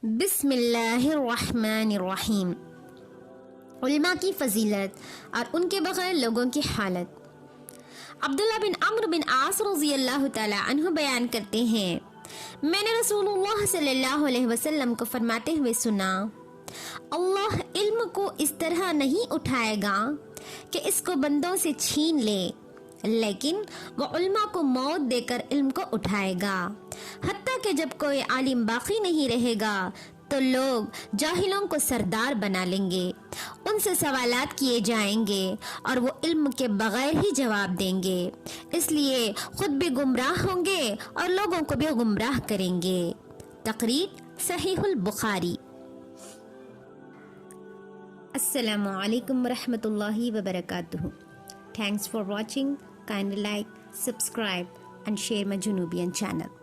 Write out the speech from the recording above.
بسم اللہ الرحمن الرحیم۔ علماء کی فضیلت اور ان کے بغیر لوگوں کی حالت۔ عبداللہ بن عمرو بن عاص رضی اللہ تعالی عنہ بیان کرتے ہیں، میں نے رسول اللہ صلی اللہ علیہ وسلم کو فرماتے ہوئے سنا، اللہ علم کو اس طرح نہیں اٹھائے گا کہ اس کو بندوں سے چھین لے، لیکن وہ علماء کو موت دے کر علم کو اٹھائے گا، حتیٰ کہ جب کوئی عالم باقی نہیں رہے گا تو لوگ جاہلوں کو سردار بنا لیں گے، ان سے سوالات کیے جائیں گے اور وہ علم کے بغیر ہی جواب دیں گے، اس لیے خود بھی گمراہ ہوں گے اور لوگوں کو بھی گمراہ کریں گے۔ تقریر صحیح البخاری۔ السلام علیکم ورحمۃ اللہ وبرکاتہ۔ Thanks for watching. Kindly like, subscribe and share my Junubian channel.